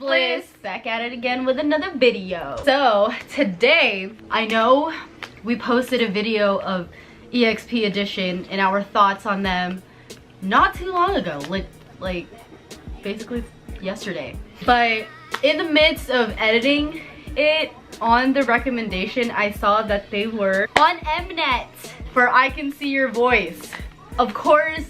Bliss, back at it again with another video. So today, I know we posted a video of EXP Edition and our thoughts on them not too long ago, like basically yesterday. But in the midst of editing it, on the recommendation, I saw that they were on Mnet for I Can See Your Voice. Of course,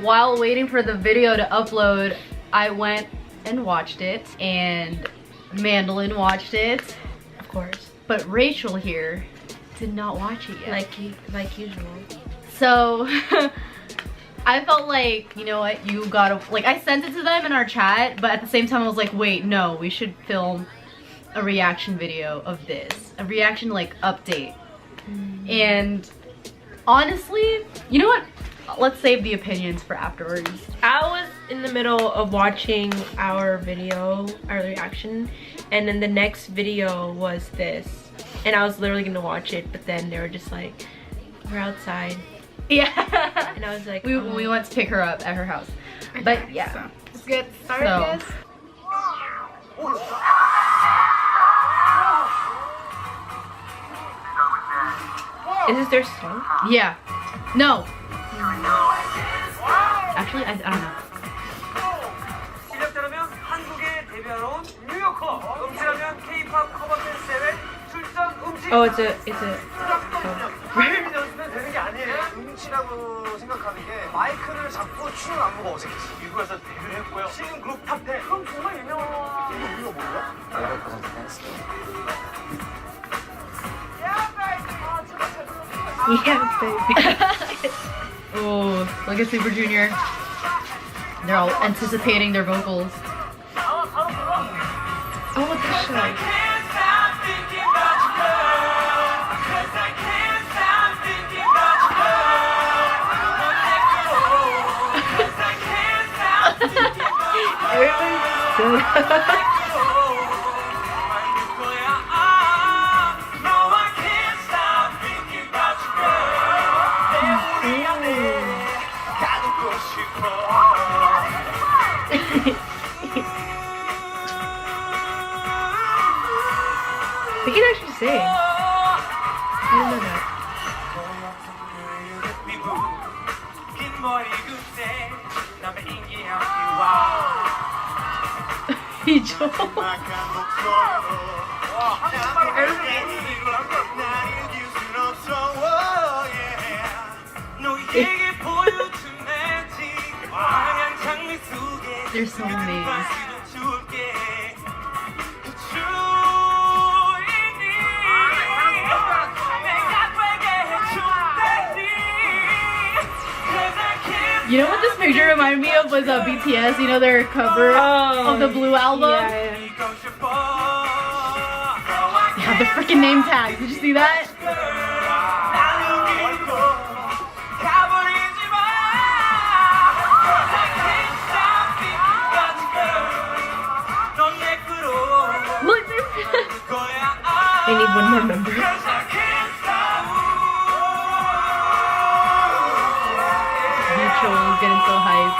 while waiting for the video to upload, I went and watched it, and Mandolin watched it, of course. But Rachel here did not watch it yet. Like usual. So I felt like, you know what, you gotta, like, I sent it to them in our chat, but at the same time I was like, wait, no, we should film a reaction video of this. A reaction, like, update. And honestly, you know what? Let's save the opinions for afterwards. I was in the middle of watching our video, our reaction, and then the next video was this. And I was literally gonna watch it, but then they were just like, we're outside. Yeah. And I was like, we went to pick her up at her house. But yeah. So, let's get started, guys. Is this their song? Yeah. No. Actually, I don't know. 실력자라면 한국에 데뷔하러 온 뉴요커, 음치라면 K-pop 커버 댄스 대회 출전 음치. Oh, it's a 게임 연습은 되는 게 아니에요. 음치라고 생각하는 게 마이크를 잡고 추는 안무가 어색했어. 미국에서 데뷔를 했고요. 지금 그룹 탑 10. 그럼 정말 유명한. 이거 몰라? yeah, baby. Oh, look at Super Junior. They're all anticipating their vocals. Oh, what the shit? Everybody's so They can actually sing. I didn't know that. Joel. They're so amazing. You know what this picture reminded me of was BTS, you know, their cover of the Blue album? Yeah. They have the freaking name tag. Did you see that? Look, They need one more member. Joel's getting so hyped.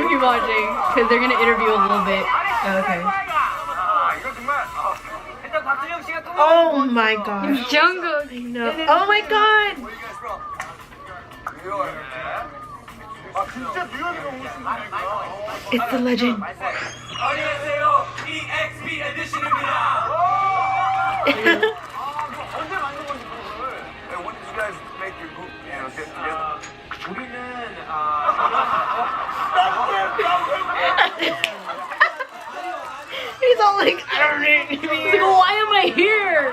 Keep watching, because they're gonna interview a little bit. Okay. Oh my god. Jungkook. I know. Oh my god. It's the legend. 안녕하세요, EXP Edition입니다. 언제 만든 건지 그거를. When did you guys make your group? Get together? 우리는 He's all like, he's like, why am I here?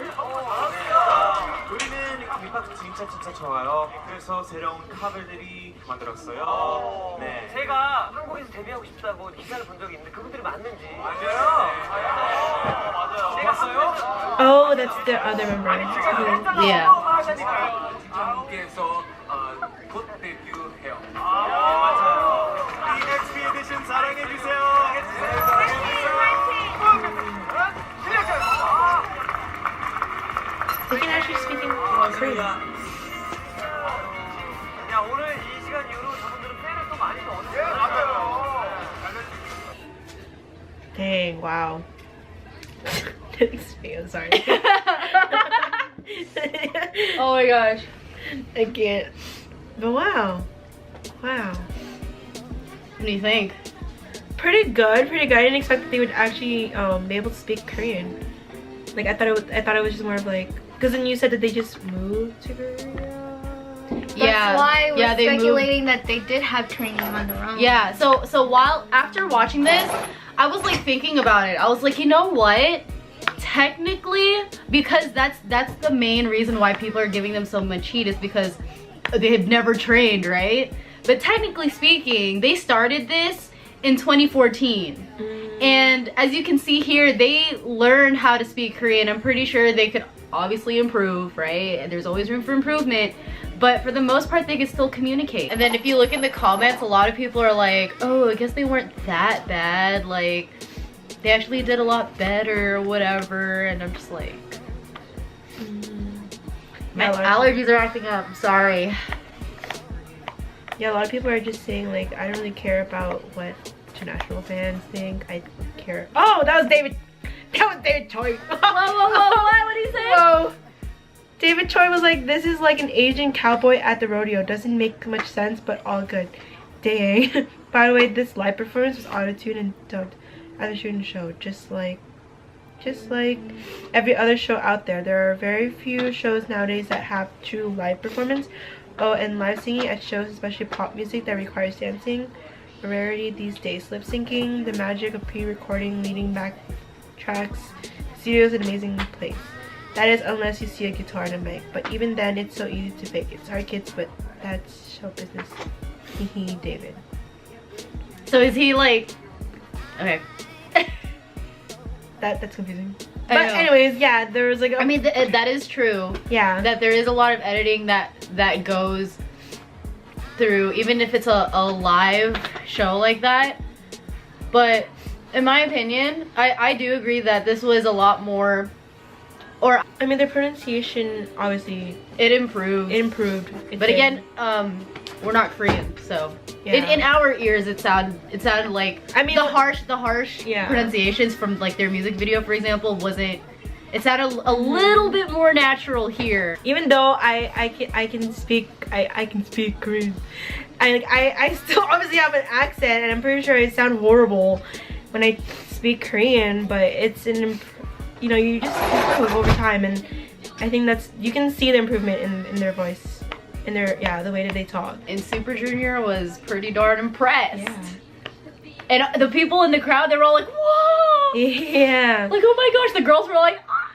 우리는 빅박스 진짜 좋아요. 그래서 새로운 카벨들이 만들었어요. 네. 제가 한국에서 데뷔하고 싶다고 기사를 본 적이 있는데 그분들이 맞는지. 맞아요. 맞아요. 제가 봤어요? Oh, that's the other member. Yeah. 팀장님께서 곧 데뷔해요. 맞아요. EXP Edition 사랑해주세요. Dang, wow. I'm sorry. Oh my gosh. I can't. But wow. Wow. What do you think? Pretty good, pretty good. I didn't expect that they would actually be able to speak Korean. Like I thought it was just more of like, because then you said that they just moved to Korea. Yeah. That's why we're they speculating that they did have training on their own. Yeah, so after watching this, I was like thinking about it. I was like, you know what? Technically, because that's the main reason why people are giving them so much heat is because they have never trained, right? But technically speaking, they started this in 2014. And as you can see here, they learned how to speak Korean. I'm pretty sure they could obviously improve, right? And there's always room for improvement. But for the most part, they can still communicate. And then if you look in the comments, a lot of people are like, oh, I guess they weren't that bad. Like, they actually did a lot better or whatever. And I'm just like, my allergies are acting up. I'm sorry. Yeah, a lot of people are just saying like, I don't really care about what international fans think. I care. Oh, that was David Choi. Whoa, what did he say? Whoa. David Choi was like, this is like an Asian cowboy at the rodeo. Doesn't make much sense, but all good. Dang. By the way, this live performance was auto-tuned and dubbed at the shooting show. Just like every other show out there. There are very few shows nowadays that have true live performance. Oh, and live singing at shows, especially pop music that requires dancing. A rarity these days. Lip syncing, the magic of pre-recording, leading back tracks. Studio is an amazing place. That is unless you see a guitar and a mic. But even then, it's so easy to fake it. Sorry kids, but that's show business. Hehe, David. So is he like, okay. That's confusing. I But know. anyways, yeah, there was like a, I mean, that is true. yeah. That there is a lot of editing that goes through, even if it's a live show like that. But in my opinion, I do agree that this was a lot more, or I mean, the pronunciation, obviously, it improved. It But did. again, we're not Korean, so Yeah. in our ears it sounded like, I mean, the harsh yeah. pronunciations from like their music video, for example, wasn't. It sounded a little bit more natural here. even though I can speak Korean, I still obviously have an accent, and I'm pretty sure I sound horrible when I speak Korean. But it's you know, you just improve over time, and I think that's, you can see the improvement in their voice, in their, yeah, the way that they talk. And Super Junior was pretty darn impressed. Yeah. And the people in the crowd, they were all like, whoa! Yeah. Like, oh my gosh, the girls were like, ah!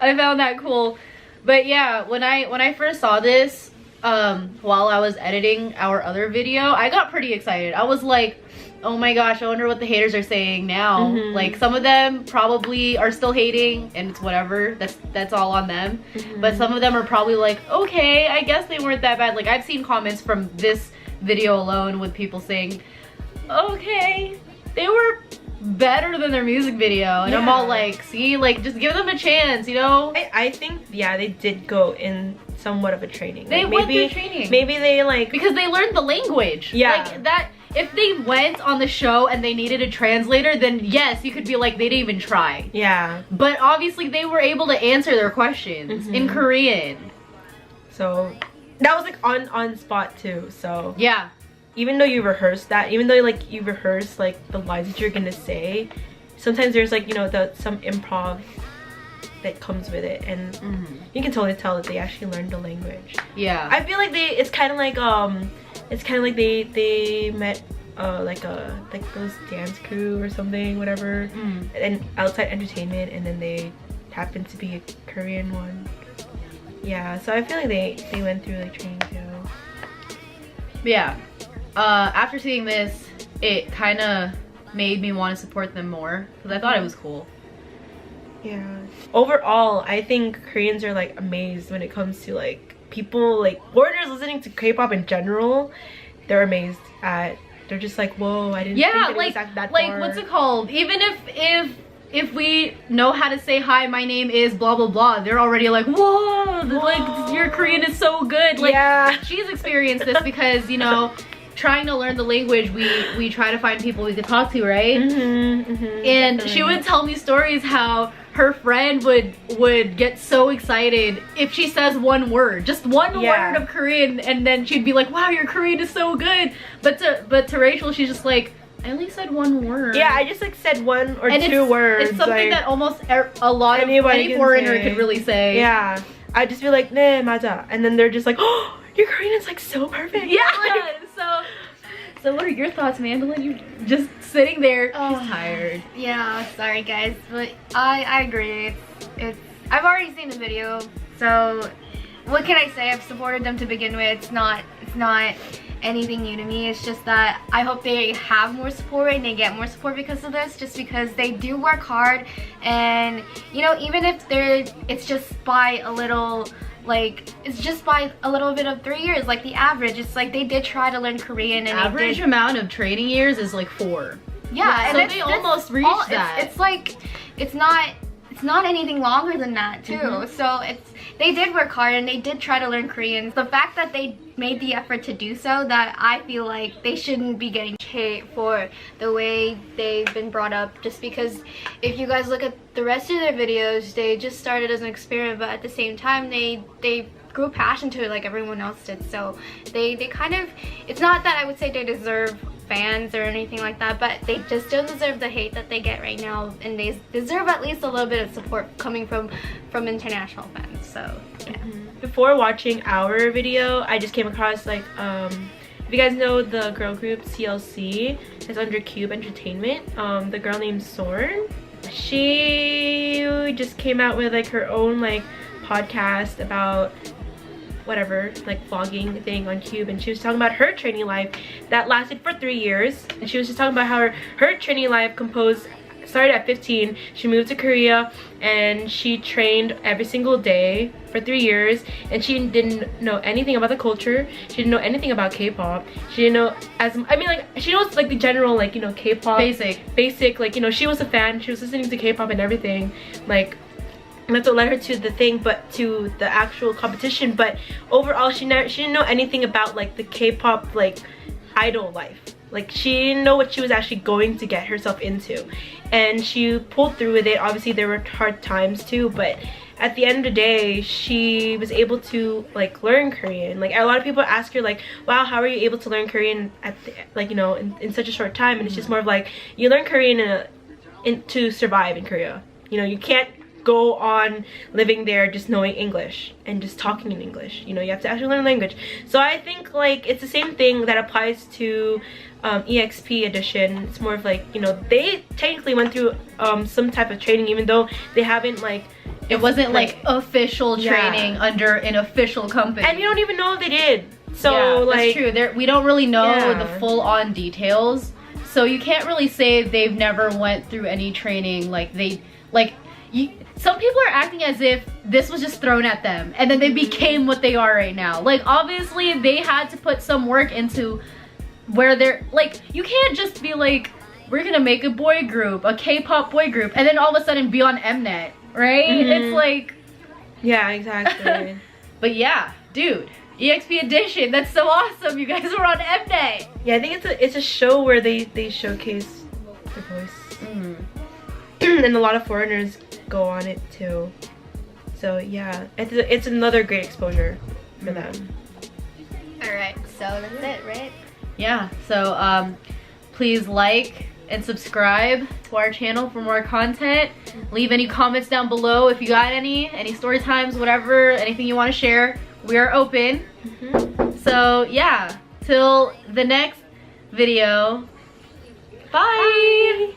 I found that cool. But yeah, when I first saw this, while I was editing our other video, I got pretty excited. I was like, oh my gosh, I wonder what the haters are saying now. Like, some of them probably are still hating, and it's whatever, that's all on them. But some of them are probably like, okay, I guess they weren't that bad. Like, I've seen comments from this video alone with people saying, okay, they were better than their music video. And I'm all like, see, like, just give them a chance, you know? I think, yeah, they did go in somewhat of a training. They Like, went through training. Maybe they like, Because they learned the language. Yeah. Like, that, if they went on the show and they needed a translator, then yes, you could be like, they didn't even try. yeah. But obviously they were able to answer their questions in Korean. So that was like on spot too. So Yeah. even though you rehearse that, even though like you rehearse like the lines that you're gonna say, sometimes there's like, you know, some improv that comes with it, and you can totally tell that they actually learned the language. Yeah. I feel like it's kind of like they met like those dance crew or something, whatever, and outside entertainment, and then they happened to be a Korean one. Yeah, so I feel like they went through like training too. Yeah. After seeing this, it kind of made me want to support them more because I thought it was cool. Yeah. Overall, I think Koreans are like amazed when it comes to like people, like foreigners listening to K-pop in general. They're amazed at. They're just like, whoa, I didn't think that it was that far. What's it called? Even if we know how to say hi, my name is blah blah blah, they're already like, whoa, like your Korean is so good. Like, yeah. she's experienced this because, you know, trying to learn the language, we try to find people we could talk to, right? And she would tell me stories how her friend would get so excited if she says one word, just one word of Korean, and then she'd be like, wow, your Korean is so good. But to Rachel, she's just like, I only said one word. Yeah, I just like said one or two words. It's something like, that almost a lot of any foreigner could really say. Yeah, I'd just be like, 네, 맞아. And then they're just like, oh, your Korean is like so perfect. Yeah, so what are your thoughts, Mandolin? You're just sitting there. She's tired. Yeah, sorry guys, but I agree. It's I've already seen the video, so what can I say? I've supported them to begin with. It's not anything new to me. It's just that I hope they have more support and they get more support because of this, just because they do work hard. And you know, even if it's just by a little, like, it's just by a little bit of 3 years, like the average. It's like they did try to learn Korean, and average amount of training years is like 4. Yeah, so they almost reached that. It's like it's not anything longer than that too. So they did work hard and they did try to learn Korean. The fact that they made the effort to do so, that I feel like they shouldn't be getting hate for the way they've been brought up, just because if you guys look at the rest of their videos, they just started as an experiment, but at the same time they grew passion to it like everyone else did. So they kind of, it's not that I would say they deserve fans or anything like that, but they just don't deserve the hate that they get right now, and they deserve at least a little bit of support coming from international fans. So yeah. Before watching our video, I just came across, like, if you guys know the girl group CLC, it's under Cube Entertainment. The girl named Sorn, she just came out with like her own like podcast about whatever, like vlogging thing on Cube, and she was talking about her training life that lasted for 3 years. And she was just talking about how her training life started at 15. She moved to Korea and she trained every single day for 3 years, and she didn't know anything about the culture. She didn't know anything about K-pop. She didn't know, she knows like the general, like, you know, K-pop basic, like, you know, she was a fan, she was listening to K-pop and everything, like that's what led her to the thing, but to the actual competition. But overall, she didn't know anything about like the K-pop like idol life. Like, she didn't know what she was actually going to get herself into, and she pulled through with it. Obviously there were hard times too, but at the end of the day, she was able to like learn Korean. Like, a lot of people ask her like, wow, how are you able to learn Korean at like, you know, in such a short time? And it's just more of like, you learn Korean to survive in Korea. You know, you can't go on living there just knowing English and just talking in English. You know, you have to actually learn language. So I think like it's the same thing that applies to EXP Edition. It's more of like, you know, they technically went through some type of training, even though they haven't like, it wasn't like official training under an official company, and you don't even know if they did. So yeah, like, that's true. We don't really know the full-on details, so you can't really say they've never went through any training. Like some people are acting as if this was just thrown at them and then they became what they are right now. Like, obviously they had to put some work into where they're like, you can't just be like, we're gonna make a boy group, a K-pop boy group, and then all of a sudden be on Mnet, right? It's like, yeah, exactly. But yeah, dude, EXP Edition, that's so awesome. You guys were on Mnet. Yeah, I think it's a show where they showcase their voice. And a lot of foreigners go on it too. So yeah, it's another great exposure for them. Alright, so that's it, right? Yeah, so please like and subscribe to our channel for more content. Leave any comments down below if you got any story times, whatever, anything you want to share. We are open. So yeah, till the next video. Bye.